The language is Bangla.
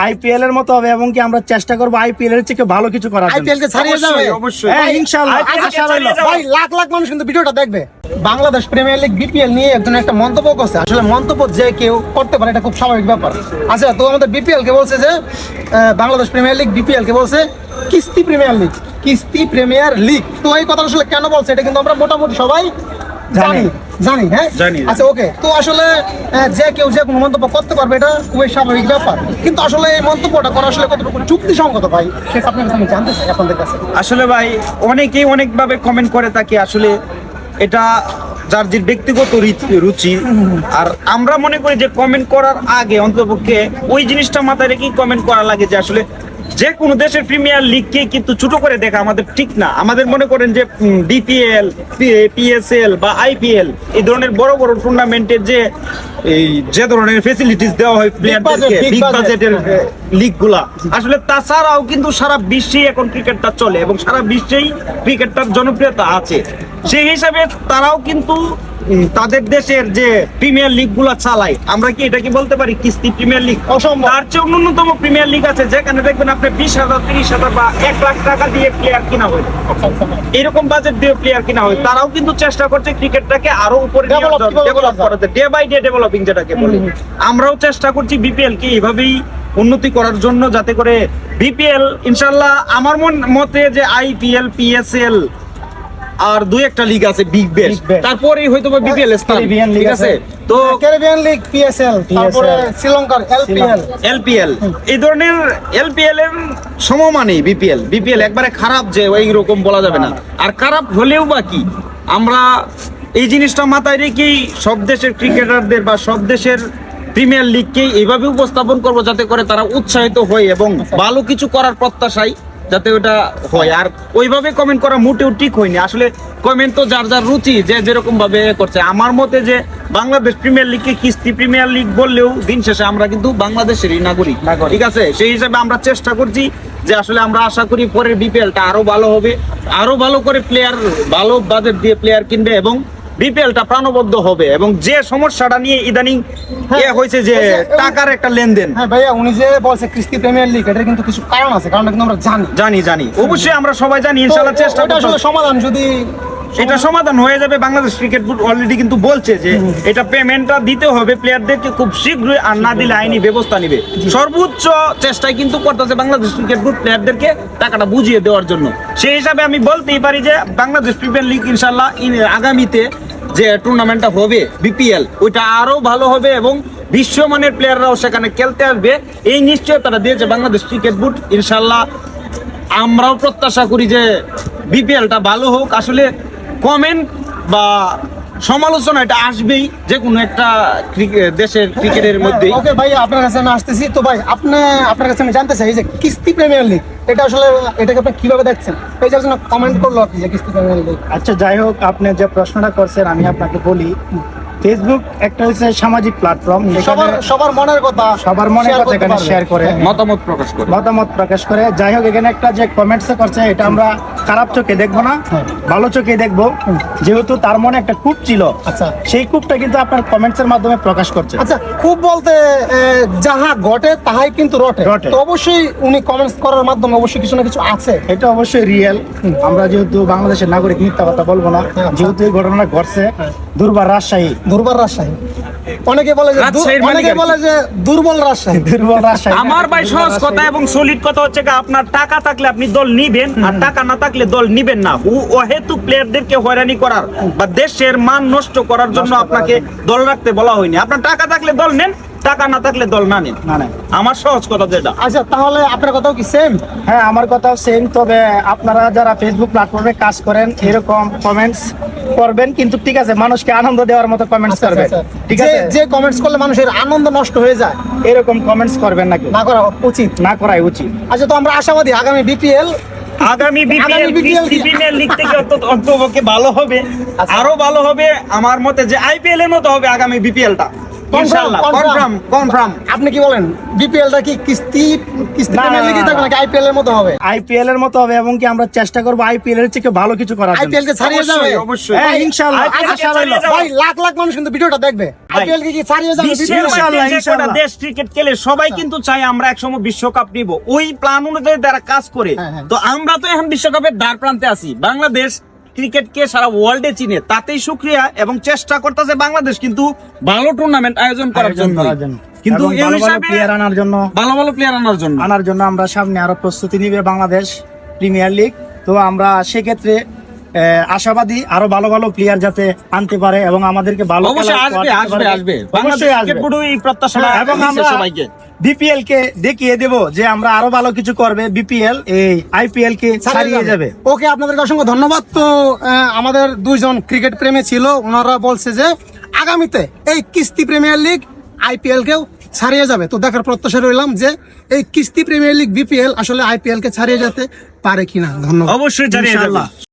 আইপিএল এর মতো হবে এবং কি আমরা চেষ্টা করব আইপিএল এর থেকে ভালো কিছু করার জন্য। আইপিএল কে ছাড়িয়ে যাবে অবশ্যই। হ্যাঁ ইনশাআল্লাহ আশা রইল। ভাই লাখ লাখ মানুষ কিন্তু ভিডিওটা দেখবে। বাংলাদেশ প্রিমিয়ার লিগ বিপিএল নিয়ে একজন একটা মন্তব্য করছে। আসলে মন্তব্য যে কেউ করতে পারে এটা খুব স্বাভাবিক ব্যাপার। আচ্ছা, তো আমাদের বিপিএল কে বলছে যে বাংলাদেশ প্রিমিয়ার লিগ বিপিএল কে বলছে কিস্তি প্রিমিয়ার লিগ, কিস্তি প্রিমিয়ার লিগ। তো এই কথা আসলে কেন বলছে এটা কিন্তু আমরা মোটামুটি সবাই জানি। হ্যাঁ জানি। আচ্ছা ওকে, তো আসলে যে কেউ যে কোনো মন্তব্য করতে পারবে এটা খুবই স্বাভাবিক ব্যাপার, কিন্তু আসলে এই মন্তব্যটা করা আসলে কতটুকু যুক্তিসঙ্গত ভাই সেটা আপনার কাছে আমি জানতে চাই আপনাদের কাছে। আসলে ভাই অনেকেই অনেকভাবে কমেন্ট করে থাকে, আসলে এটা যার যে ব্যক্তিগত রুচি। আর আমরা মনে করি যে কমেন্ট করার আগে অন্ততপক্ষে ওই জিনিসটা মাথায় রেখেই কমেন্ট করা লাগে যে আসলে যে কোনো দেশের প্রিমিয়ার লিগকে কিন্তু ছোট করে দেখা আমাদের ঠিক না। আমাদের মনে করেন যে ডিপিএল, পিএসএল বা আইপিএল এই ধরনের বড় বড় টুর্নামেন্টের যে ধরনের ফেসিলিটিস দেওয়া হয় প্লেয়ারদেরকে, বিগ বাজেটের লিগগুলা, আসলে তাছাড়াও কিন্তু সারা বিশ্বেই এখন ক্রিকেটটা চলে এবং সারা বিশ্বেই ক্রিকেটটার জনপ্রিয়তা আছে। সেই হিসাবে তারাও কিন্তু তাদের দেশের যে প্রিমিয়ার লিগ গুলা চালায়। আমরা কি এটা কি বলতে পারি কিস্তি প্রিমিয়ার লিগ? অসম্ভব। তার চেয়ে ন্যূনতম প্রিমিয়ার লিগ আছে যেখানে দেখবেন আপনি 20,000, 30,000 বা 1 লাখ টাকা দিয়ে প্লেয়ার কিনা হয়, এরকম বাজেট দিয়ে প্লেয়ার কিনা হয়। তারাও কিন্তু চেষ্টা করছে ক্রিকেটটাকে আরো উপরে ডেভেলপ করাতে, ডে বাই ডে ডেভেলপিং যেটাকে বলি। আমরাও চেষ্টা করছি বিপিএল কে এইভাবেই উন্নতি করার জন্য, যাতে করে বিপিএল ইনশাল্লাহ আমার মতে যে আইপিএল, পিএসএল আর দুই একটা লিগ আছে বিগ বেশ, তারপরেই হয়তো বিপিএল ক্যারিবিয়ান লিগ ঠিক আছে। তো ক্যারিবিয়ান লিগ, পিএসএল, তারপরে শ্রীলঙ্কার এলপিএল এই ধরনের এলপিএল এর সমমানই বিপিএল একবারে খারাপ যে ওই রকম বলা যাবে না। আর খারাপ হলেও বা কি, আমরা এই জিনিসটা মাথায় রেখেই সব দেশের ক্রিকেটারদের বা সব দেশের প্রিমিয়ার লিগকেই এইভাবে উপস্থাপন করবো যাতে করে তারা উৎসাহিত হয় এবং ভালো কিছু করার প্রত্যাশায় যাতে ওটা হয়। আর ওইভাবে কমেন্ট করা মোটেও ঠিক হয়নি। আসলে কমেন্ট তো যার যার রুচি, যে যেরকম ভাবে করছে। আমার মতে যে বাংলাদেশ প্রিমিয়ার লিগকে কিস্তি প্রিমিয়ার লিগ বললেও দিন শেষে আমরা কিন্তু বাংলাদেশেরই নাগরিক, ঠিক আছে। সেই হিসাবে আমরা চেষ্টা করছি যে আসলে আমরা আশা করি পরের বিপিএলটা আরো ভালো হবে, আরো ভালো করে প্লেয়ার, ভালো বাজেট দিয়ে প্লেয়ার কিনবে এবং বিপিএলটা প্রাণবদ্ধ হবে। এবং যে সমস্যাটা নিয়ে ইদানিং হয়েছে যে টাকার একটা লেনদেন। হ্যাঁ ভাইয়া, উনি যে বলছে কিস্তি প্রিমিয়ার লিগ, এটার কিন্তু কিছু কারণ আছে, কারণ কিন্তু আমরা জানি অবশ্যই আমরা সবাই জানি। ইনশাআল্লাহ চেষ্টা করব আসলে সমাধান, যদি এটা সমাধান হয়ে যাবে। বাংলাদেশ ক্রিকেট বোর্ড অলরেডি কিন্তু বলছে যে এটা পেমেন্টটা দিতে হবে প্লেয়ারদেরকে খুব শীঘ্রই, আর না দিলে আইনি ব্যবস্থা নিবে। সর্বোচ্চ চেষ্টাই কিন্তু করতেছে বাংলাদেশ ক্রিকেট বোর্ড প্লেয়ারদেরকে টাকাটা বুঝিয়ে দেওয়ার জন্য। সেই হিসাবে আমি বলতেই পারি যে বাংলাদেশ প্রিমিয়ার লিগ ইনশাআল্লাহ আগামীতে যে টুর্নামেন্টটা হবে বিপিএল, ওইটা আরো ভালো হবে এবং বিশ্বমানের প্লেয়াররাও সেখানে খেলতে আসবে। এই নিশ্চয়তাটা দিয়েছে বাংলাদেশ ক্রিকেট বোর্ড। ইনশাআল্লাহ আমরাও প্রত্যাশা করি যে বিপিএলটা ভালো হোক। আসলে কমেন্ট বা সমালোচনা এটা আসবেই যে কোনো একটা দেশের ক্রিকেটের মধ্যে। ওকে ভাই, আপনার কাছে আমি আসতেছি। তো ভাই আপনার কাছে আমি জানতে চাই যে কিস্তি প্রিমিয়ার লিগ এটা আসলে এটাকে আপনি কিভাবে দেখছেন? এই যে কমেন্ট করলো আপনি যে কিস্তি প্রিমিয়ার লিগ। আচ্ছা যাই হোক, আপনি যে প্রশ্নটা করছেন আমি আপনাকে বলি, ফেসবুক একটা হচ্ছে সামাজিক প্ল্যাটফর্ম, সবার মনের কথা এখানে শেয়ার করে মতামত প্রকাশ করে। যাই হোক, এখানে একটা যে কমেন্টস করছে এটা আমরা খারাপ চোখে দেখবো না, ভালো চোখে দেখবো। যেহেতু তার মনে একটা কূপ ছিল, আচ্ছা সেই কূপটা কিন্তু আপনার কমেন্টস এর মাধ্যমে প্রকাশ করছে। আচ্ছা, খুব বলতে যাহা ঘটে তাহাই কিন্তু রটে। তো অবশ্যই উনি কমেন্টস করার মাধ্যমে অবশ্যই কিছু না কিছু আছে, এটা অবশ্যই রিয়েল। আমরা যেহেতু বাংলাদেশের নাগরিক, মিথ্যা কথা বলবো না। যেহেতু এই ঘটনা ঘটছে দুর্বার রাজশাহী, অনেকে বলে যে দুর্বল রাজশাহী। আমার ভাই সহজ কথা এবং সলিড কথা হচ্ছে আপনার টাকা থাকলে আপনি দল নিবেন, আর টাকা না থাকলে দল নিবেন না। অহেতুক প্লেয়ারদেরকে হয়রানি করার বা দেশের মান নষ্ট করার জন্য আপনাকে দল রাখতে বলা হয়নি। আপনার টাকা থাকলে দল নেন, টাকা না থাকলে দল না নেন। আমার সহজ কথা যেটা। আচ্ছা, তাহলে আপনার কথাও কি সেম? হ্যাঁ, আমার কথাও সেম। তবে আপনারা যারা ফেসবুক প্ল্যাটফর্মে কাজ করেন এরকম কমেন্টস করবেন, কিন্তু ঠিক আছে মানুষকে আনন্দ দেওয়ার মতো কমেন্টস করবেন, ঠিক আছে। যে কমেন্টস করলে মানুষের আনন্দ নষ্ট হয়ে যায় এরকম কমেন্টস করবেন না, না করা উচিত, না করাই উচিত। আচ্ছা, তো আমরা আশাবাদী আগামী বিপিএল প্রিমিয়ার লিগ থেকে অন্ততপক্ষে ভালো হবে, আরো ভালো হবে। আমার মতে যে আইপিএল এর মতো হবে আগামী বিপিএলটা। ইনশাআল্লাহ কনফার্ম। আপনি কি বলেন বিপিএলটা কি কিস্তি না, প্রিমিয়ার লিগে না, থাকবে নাকি আইপিএল এর মতো হবে? আইপিএল এর মতো হবে এবং কি আমরা চেষ্টা করবো আইপিএল এর থেকে ভালো কিছু করার জন্য। আইপিএল কে ছাড়িয়ে যাবে? অবশ্যই হ্যাঁ, ইনশাআল্লাহ। IPL কে আশা ছাড়িয়ে রইলো। যাবে। ভাই লাখ লাখ মানুষ কিন্তু ভিডিওটা দেখবে। আইপিএল কে কি ছাড়িয়ে যাবে? বিশ্বের ইনশাআল্লাহ, মধ্যে যে কটা ইনশাআল্লাহ। দেশ ক্রিকেট খেলে সবাই কিন্তু চায় আমরা একসময় বিশ্বকাপ নিব, ওই প্ল্যান অনুযায়ী তারা কাজ করে। হ্যাঁ, হ্যাঁ। তো আমরা তো এখন বিশ্বকাপের দ্বার প্রান্তে আছি, বাংলাদেশ ক্রিকেটকে সারা ওয়ার্ল্ডে চিনে, তাতেই শুকরিয়া এবং চেষ্টা করতেছে বাংলাদেশ কিন্তু ভালো টুর্নামেন্ট আয়োজন করার আয়োজন জন্য, করার জন্য। কিন্তু এবং এই ভালো ভালো হিসাবে প্লেয়ার আনার জন্য ভালো প্লেয়ার আনার জন্য আমরা সামনে আরো প্রস্তুতি নিবে বাংলাদেশ প্রিমিয়ার লিগ। তো আমরা সেক্ষেত্রে আশাবাদী আরো ভালো ভালো প্লেয়ার যাতে আনতে পারে এবং আমাদেরকে ভালো অবশ্যই খেলা আসবে করাতে পারে। আসবে অবশ্যই বাংলাদেশ আসবে। ক্রিকেট বোর্ড এই প্রত্যাশা এবং দিচ্ছে আমরা সবাইকে। বিপিএল কে দেখিয়ে দেব যে আমরা আরো ভালো কিছু করবে, বিপিএল এই আইপিএল কে ছাড়িয়ে যাবে। ওকে, আপনাদেরকে অসংখ্য ধন্যবাদ। তো আমাদের দুইজন ক্রিকেট প্রেমী ছিল, ওনারা বলছে যে আগামীতে এই কিস্তি প্রিমিয়ার লিগ আইপিএল কেও ছাড়িয়ে যাবে। তো দেখার প্রত্যাশা রইলাম যে এই কিস্তি প্রিমিয়ার লিগ বিপিএল আসলে আইপিএল কে ছাড়িয়ে যেতে পারে কিনা। ধন্যবাদ। অবশ্যই ছাড়িয়ে যাবে। ইনশাআল্লাহ।